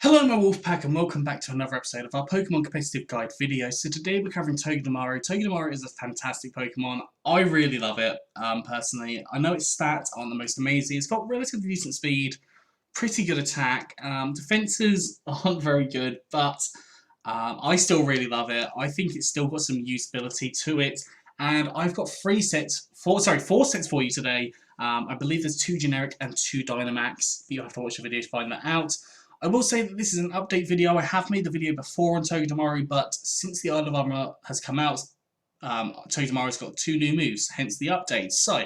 Hello my Wolfpack and welcome back to another episode of our Pokemon Competitive Guide video. So today we're covering Togedemaru. Togedemaru is a fantastic Pokemon. I really love it, personally. I know its stats aren't the most amazing. It's got relatively decent speed, pretty good attack. Defenses aren't very good, but I still really love it. I think it's still got some usability to it. And I've got four sets for you today. I believe there's 2 generic and 2 Dynamax, but you'll have to watch the video to find that out. I will say that this is an update video. I have made the video before on Togedemaru, but since the Isle of Armor has come out, Togedemaru's got 2 new moves, hence the update. So,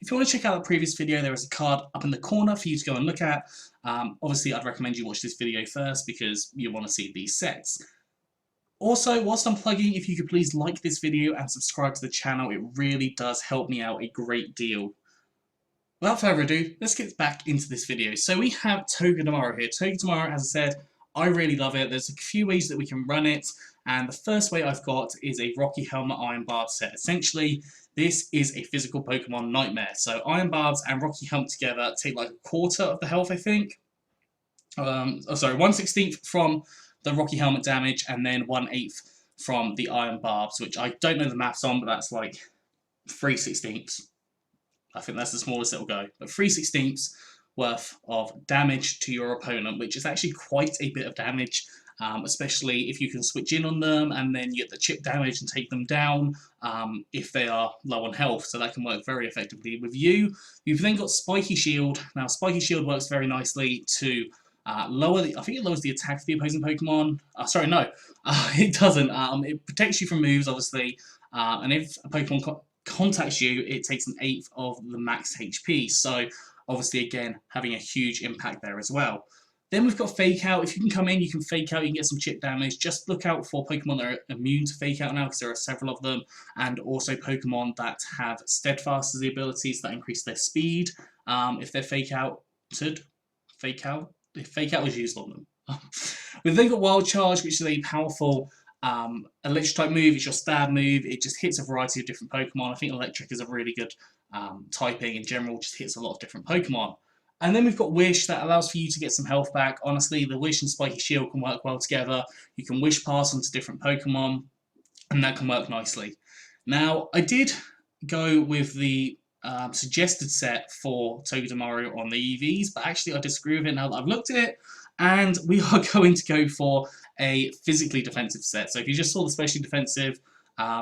if you want to check out the previous video, there is a card up in the corner for you to go and look at. Obviously, I'd recommend you watch this video first because you want to see these sets. Also, whilst I'm plugging, if you could please like this video and subscribe to the channel, it really does help me out a great deal. Without further ado, let's get back into this video. So we have Togedemaru here. Togedemaru, as I said, I really love it. There's a few ways that we can run it, and the first way I've got is a Rocky Helmet Iron Barb set. Essentially, this is a physical Pokemon nightmare. So Iron Barbs and Rocky Helmet together take like a quarter of the health, I think. 1/16 from the Rocky Helmet damage, and then 1/8 from the Iron Barbs, which I don't know the maths on, but that's like 3/16. I think that's the smallest it'll go. But 3/16 worth of damage to your opponent, which is actually quite a bit of damage, especially if you can switch in on them and then you get the chip damage and take them down if they are low on health. So that can work very effectively with you. You've then got Spiky Shield. Now, Spiky Shield works very nicely to lower the, I think it lowers the attack of the opposing Pokemon. Sorry, no, it doesn't. It protects you from moves, obviously, and if a Pokemon contacts you, it takes 1/8 of the max HP. So obviously, again, having a huge impact there as well. Then we've got Fake Out. If you can come in, you can Fake Out, you can get some chip damage. Just look out for Pokemon that are immune to Fake Out now, because there are several of them, and also Pokemon that have Steadfast as the abilities that increase their speed. If they're Fake Outed, if Fake Out was used on them. We've then got Wild Charge, which is a powerful electric type move. It's your stab move. It just hits a variety of different Pokemon. I think electric is a really good typing in general, just hits a lot of different Pokemon. And then we've got Wish, that allows for you to get some health back. Honestly, the Wish and Spiky Shield can work well together. You can Wish Pass onto different Pokemon, and that can work nicely. Now, I did go with the suggested set for Togedemaru on the EVs, but actually I disagree with it now that I've looked at it, and we are going to go for a physically defensive set. So if you just saw the specially defensive,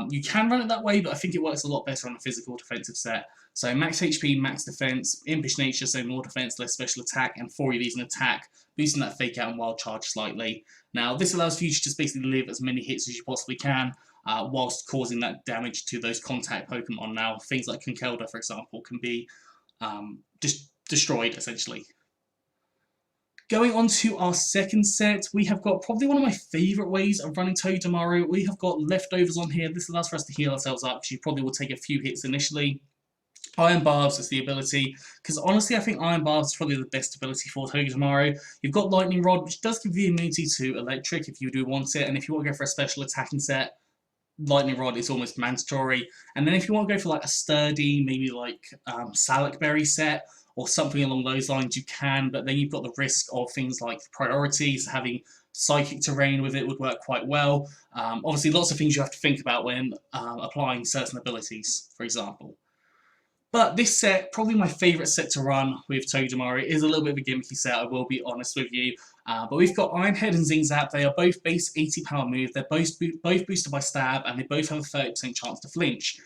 you can run it that way, but I think it works a lot better on a physical defensive set. So max HP, max defense, impish nature, so more defense, less special attack, and 4 EVs in attack, boosting that Fake Out and Wild Charge slightly. Now this allows for you to just basically live as many hits as you possibly can, whilst causing that damage to those contact Pokemon. Now things like Conkeldurr, for example, can be destroyed essentially. Going on to our second set, we have got probably one of my favourite ways of running Togedemaru. We have got Leftovers on here. This allows for us to heal ourselves up, because you probably will take a few hits initially. Iron Barbs is the ability, because honestly I think Iron Barbs is probably the best ability for Togedemaru. You've got Lightning Rod, which does give you immunity to electric if you do want it, and if you want to go for a special attacking set, Lightning Rod is almost mandatory. And then if you want to go for like a sturdy, maybe like Salak Berry set, or something along those lines, you can, but then you've got the risk of things like priorities. Having Psychic Terrain with it would work quite well. Obviously, lots of things you have to think about when applying certain abilities, for example. But this set, probably my favourite set to run with Togedemaru, is a little bit of a gimmicky set, I will be honest with you. But we've got Iron Head and Zing Zap. They are both base 80 power move. They're both boosted by stab, and they both have a 30% chance to flinch.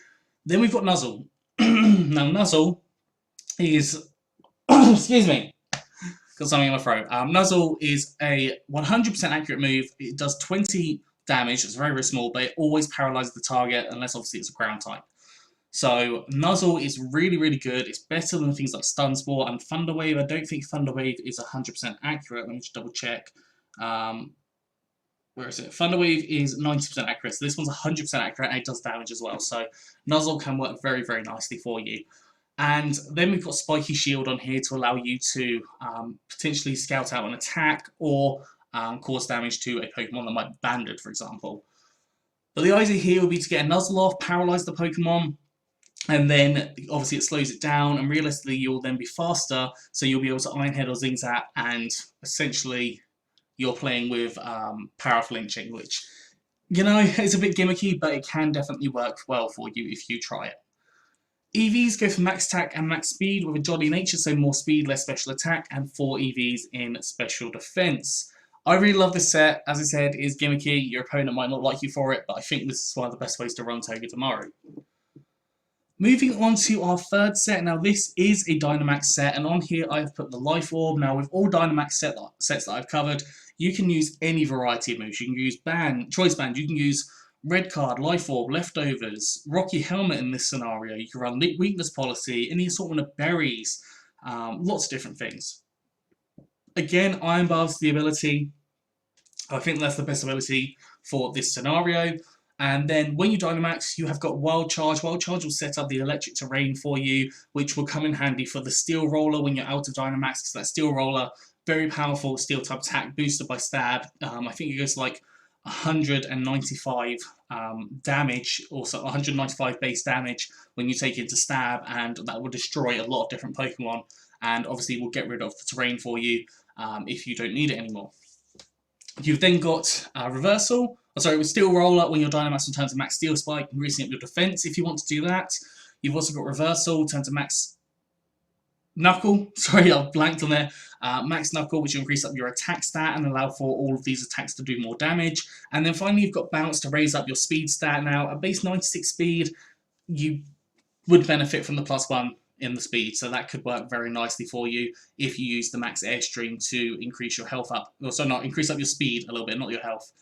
Then we've got Nuzzle. Now, Nuzzle is... excuse me, got something in my throat. Nuzzle is a 100% accurate move. It does 20 damage. It's very, very small, but it always paralyzes the target, unless obviously it's a ground type. So Nuzzle is really, really good. It's better than things like Stun Spore and Thunder Wave. I don't think Thunder Wave is 100% accurate. Let me just double check. Where is it? Thunder Wave is 90% accurate. So this one's 100% accurate, and it does damage as well. So Nuzzle can work very, very nicely for you. And then we've got Spiky Shield on here to allow you to potentially scout out an attack or cause damage to a Pokemon that might be banded, for example. But the idea here would be to get a Nuzzle off, paralyze the Pokemon, and then obviously it slows it down, and realistically you'll then be faster, so you'll be able to Iron Head or Zing Zap and essentially you're playing with power flinching, which, you know, is a bit gimmicky, but it can definitely work well for you if you try it. EVs go for max attack and max speed with a jolly nature, so more speed, less special attack, and 4 EVs in special defense. I really love this set. As I said, it is gimmicky. Your opponent might not like you for it, but I think this is one of the best ways to run Togedemaru. Moving on to our third set. Now, this is a Dynamax set, and on here I've put the Life Orb. Now, with all Dynamax sets that I've covered, you can use any variety of moves. You can use Choice Band, you can use Red Card, Life Orb, Leftovers, Rocky Helmet in this scenario. You can run Weakness Policy, any assortment of berries, lots of different things. Again, Iron Barb's the ability. I think that's the best ability for this scenario. And then when you Dynamax, you have got Wild Charge. Wild Charge will set up the electric terrain for you, which will come in handy for the Steel Roller when you're out of Dynamax, because that Steel Roller, very powerful Steel type attack, boosted by Stab. I think it goes like 195 damage, also 195 base damage when you take it to Stab, and that will destroy a lot of different Pokemon, and obviously will get rid of the terrain for you if you don't need it anymore. You've then got Reversal. With Steel Roller, when your Dynamax will turn to max Steel Spike, increasing up your defense if you want to do that. You've also got Reversal, turn to max Knuckle. Sorry, I've blanked on there. Max Knuckle, which will increase up your attack stat and allow for all of these attacks to do more damage. And then finally, you've got Bounce to raise up your speed stat. Now, at base 96 speed, you would benefit from the +1 in the speed, so that could work very nicely for you if you use the max Airstream to increase your health up. Also, not increase up your speed a little bit, not your health.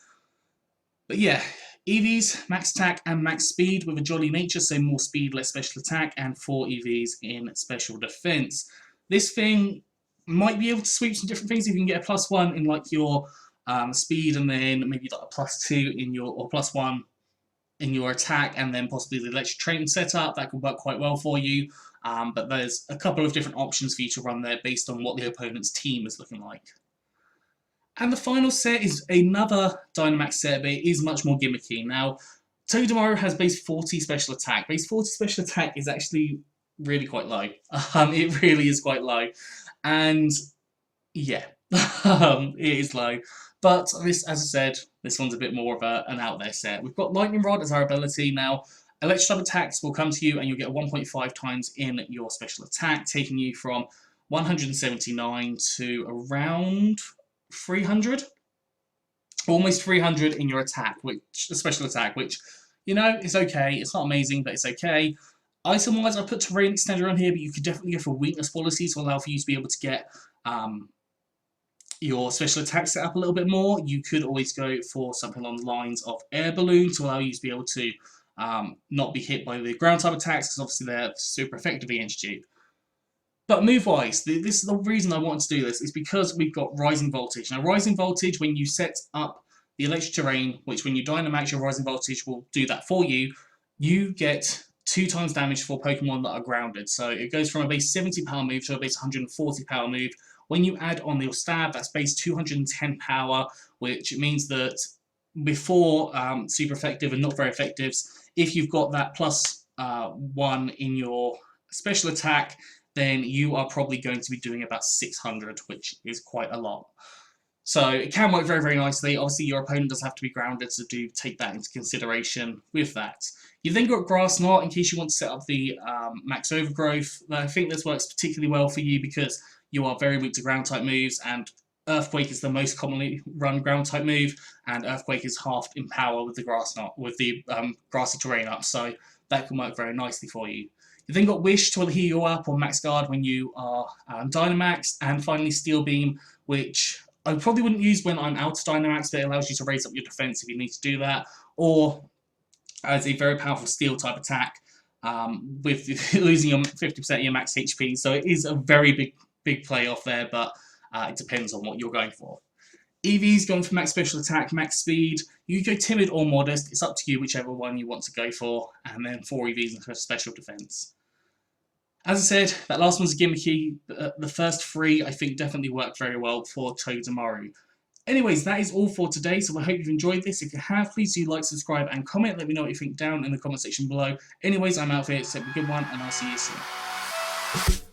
But yeah, EVs, max attack and max speed with a jolly nature, so more speed, less special attack, and 4 EVs in special defense. This thing might be able to sweep some different things if you can get a +1 in like your speed, and then maybe like a +2 in your, or +1 in your attack, and then possibly the electric train setup. That could work quite well for you. But there's a couple of different options for you to run there based on what the opponent's team is looking like. And the final set is another Dynamax set, but it is much more gimmicky. Now, Togedemaru has base 40 special attack. Base 40 special attack is actually really quite low. It really is quite low. And yeah, it is low. But this, as I said, this one's a bit more of an out there set. We've got Lightning Rod as our ability. Now, electric type attacks will come to you and you'll get 1.5 times in your special attack, taking you from 179 to around 300, almost 300 in your attack, which a special attack, which, you know, is okay. It's not amazing, but it's okay. Item wise, I put Terrain Extender on here, but you could definitely go for Weakness Policy to allow for you to be able to get your special attack set up a little bit more. You could always go for something along the lines of Air Balloon to allow you to be able to not be hit by the ground type attacks, because obviously they're super effective against you. But move-wise, this is the reason I wanted to do this, is because we've got Rising Voltage. Now, Rising Voltage, when you set up the electric terrain, which when you Dynamax, your Rising Voltage will do that for you, you get 2 times damage for Pokemon that are grounded. So it goes from a base 70 power move to a base 140 power move. When you add on your Stab, that's base 210 power, which means that before super effective and not very effectives, if you've got that +1 in your special attack, then you are probably going to be doing about 600, which is quite a lot. So it can work very, very nicely. Obviously, your opponent does have to be grounded, so do take that into consideration with that. You've then got Grass Knot in case you want to set up the Max Overgrowth. I think this works particularly well for you because you are very weak to ground-type moves, and Earthquake is the most commonly run ground-type move, and Earthquake is halved in power with the Grass Knot, with the grassy terrain up, so that can work very nicely for you. You've then got Wish to heal you up, or Max Guard when you are Dynamaxed, and finally Steel Beam, which I probably wouldn't use when I'm out of Dynamax, but it allows you to raise up your defense if you need to do that, or as a very powerful Steel type attack with losing your 50% of your max HP. So it is a very big play off there, but it depends on what you're going for. EV's going for max special attack, max speed. You go timid or modest. It's up to you, whichever one you want to go for. And then 4 EVs for special defense. As I said, that last one's gimmicky. The first 3, I think, definitely work very well for Togedemaru. Anyways, that is all for today, so I hope you've enjoyed this. If you have, please do like, subscribe, and comment. Let me know what you think down in the comment section below. Anyways, I'm out here, so have a good one, and I'll see you soon.